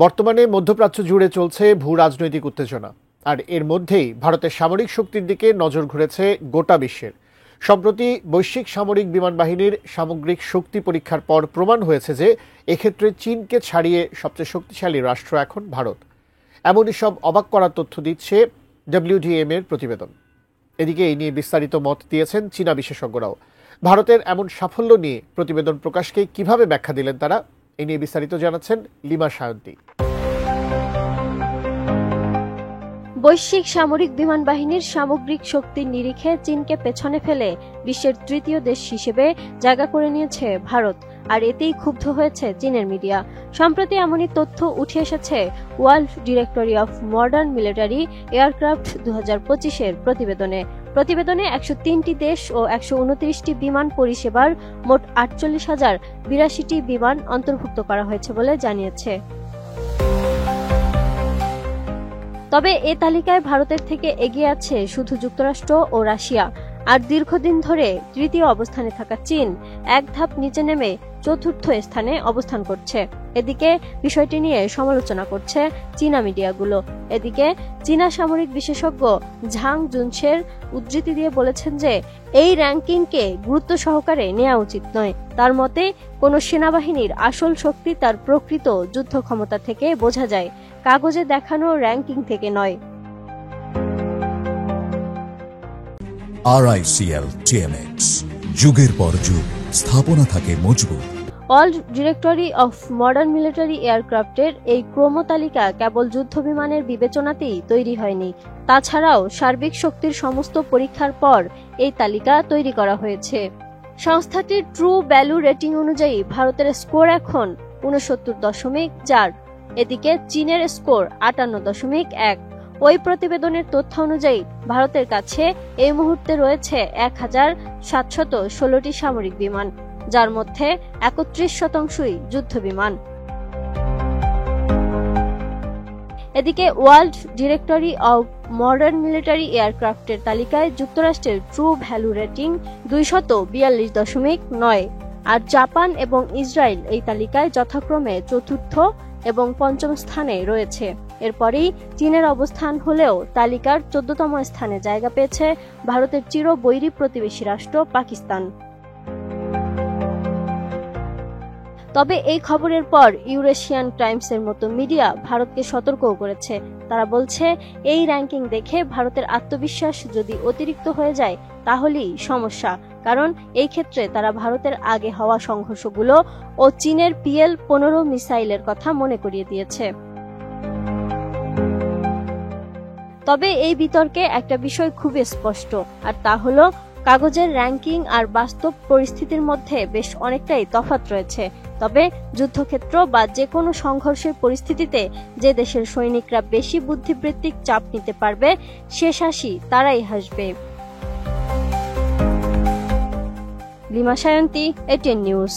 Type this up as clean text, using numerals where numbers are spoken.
বর্তমানে মধ্যপ্রাচ্য জুড়ে চলছে ভূ রাজনৈতিক উত্তেজনা, আর এর মধ্যেই ভারতের সামরিক শক্তির দিকে নজর ঘুরেছে গোটা বিশ্বের। সম্প্রতি বৈশ্বিক সামরিক বিমান বাহিনীর সামগ্রিক শক্তি পরীক্ষার পর প্রমাণ হয়েছে যে এক্ষেত্রে চীনকে ছাড়িয়ে সবচেয়ে শক্তিশালী রাষ্ট্র এখন ভারত। এমনই সব অবাক করার তথ্য দিচ্ছে WDM এর প্রতিবেদন। এদিকে এই নিয়ে বিস্তারিত মত দিয়েছেন চীনা বিশেষজ্ঞরাও। ভারতের এমন সাফল্য নিয়ে প্রতিবেদন প্রকাশকে কিভাবে ব্যাখ্যা দিলেন তারা, এই নিয়ে বিস্তারিত জানাচ্ছেন লিমা সায়ন্তী। বৈশ্বিক সামরিক বিমান বাহিনীর সামগ্রিক শক্তির নিরিখে চীনকে পেছনে ফেলে বিশ্বের তৃতীয় দেশ হিসেবে জায়গা করে নিয়েছে ভারত, আর এতেই ক্ষুব্ধ হয়েছে চীনের মিডিয়া। সম্প্রতি এমনই তথ্য উঠে এসেছে world directory of modern military aircraft 2025-এর প্রতিবেদনে 103টি দেশ ও 129টি বিমান পরিষেবার মোট 48,082টি বিমান অন্তর্ভুক্ত করা হয়েছে বলে জানিয়েছে। তবে এ তালিকায় ভারতের থেকে এগিয়ে আছে শুধু যুক্তরাষ্ট্র ও রাশিয়া, আর দীর্ঘদিন ধরে তৃতীয় অবস্থানে থাকা চীন এক ধাপ নিচে নেমে চতুর্থ স্থানে অবস্থান করছে। এদিকে বিষয়টি নিয়ে সমালোচনা করছে চীনা মিডিয়াগুলো। এদিকে চীনা সামরিক বিশেষজ্ঞ ঝাং জুনশের উদ্ধৃতি দিয়ে বলেছেন যে এই র্যাঙ্কিংকে গুরুত্ব সহকারে নেওয়া উচিত নয়। তার মতে, কোনো সেনাবাহিনীর আসল শক্তি তার প্রকৃত যুদ্ধ ক্ষমতা থেকে বোঝা যায়, কাগজে দেখানো র্যাঙ্কিং থেকে নয়। RICL TMX, যুগের পর যুগ স্থাপনা থাকে মজবুত। World directory of modern military এয়ারক্রাফটের এই ক্রমতালিকা কেবল যুদ্ধ বিমানের বিবেচনাতেই তৈরি হয়নি, তাছাড়াও সার্বিক শক্তির সমস্ত পরীক্ষার পর এই তালিকা তৈরি করা হয়েছে। সংস্থাটির ট্রু ভ্যালু রেটিং অনুযায়ী ভারতের স্কোর এখন 69.4, এদিকে চীনের স্কোর 58.1। ওই প্রতিবেদনের তথ্য অনুযায়ী ভারতের কাছে এই মুহূর্তে রয়েছে 1,716টি সামরিক বিমান, যার মধ্যে 31%ই যুদ্ধ বিমান। এদিকে world directory of modern military এয়ারক্রাফটের তালিকায় যুক্তরাষ্ট্রের ট্রু ভ্যালু রেটিং 242.9, আর জাপান এবং ইসরায়েল এই তালিকায় যথাক্রমে চতুর্থ এবং পঞ্চম স্থানে রয়েছে। এরপরেই চীনের অবস্থান হলেও তালিকার 14তম স্থানে জায়গা পেয়েছে ভারতের চিরবৈরী প্রতিবেশী রাষ্ট্র পাকিস্তান। তবে এই খবরের পর ইউরেশিয়ান টাইমসের মতো মিডিয়া ভারতকে সতর্কও করেছে। তারা বলছে, এই র্যাঙ্কিং দেখে ভারতের আত্মবিশ্বাস যদি অতিরিক্ত হয়ে যায় তাহলেই সমস্যা, কারণ এই ক্ষেত্রে তারা ভারতের আগে হওয়া সংঘর্ষগুলো ও চীনের PL-15 মিসাইলের কথা মনে করিয়ে দিয়েছে। তবে এই বিতর্কে একটা বিষয় খুবই স্পষ্ট, আর তা হলো কাগজের র্যাঙ্কিং আর বাস্তব পরিস্থিতির মধ্যে বেশ অনেকটাই তফাৎ রয়েছে। তবে যুদ্ধক্ষেত্র বা যে কোনো সংঘর্ষের পরিস্থিতিতে যে দেশের সৈনিকরা বেশি বুদ্ধিবৃত্তিক চাপ নিতে পারবে, শেষ হাসি তারাই হাসবে। Lima Sayanti, ATN news.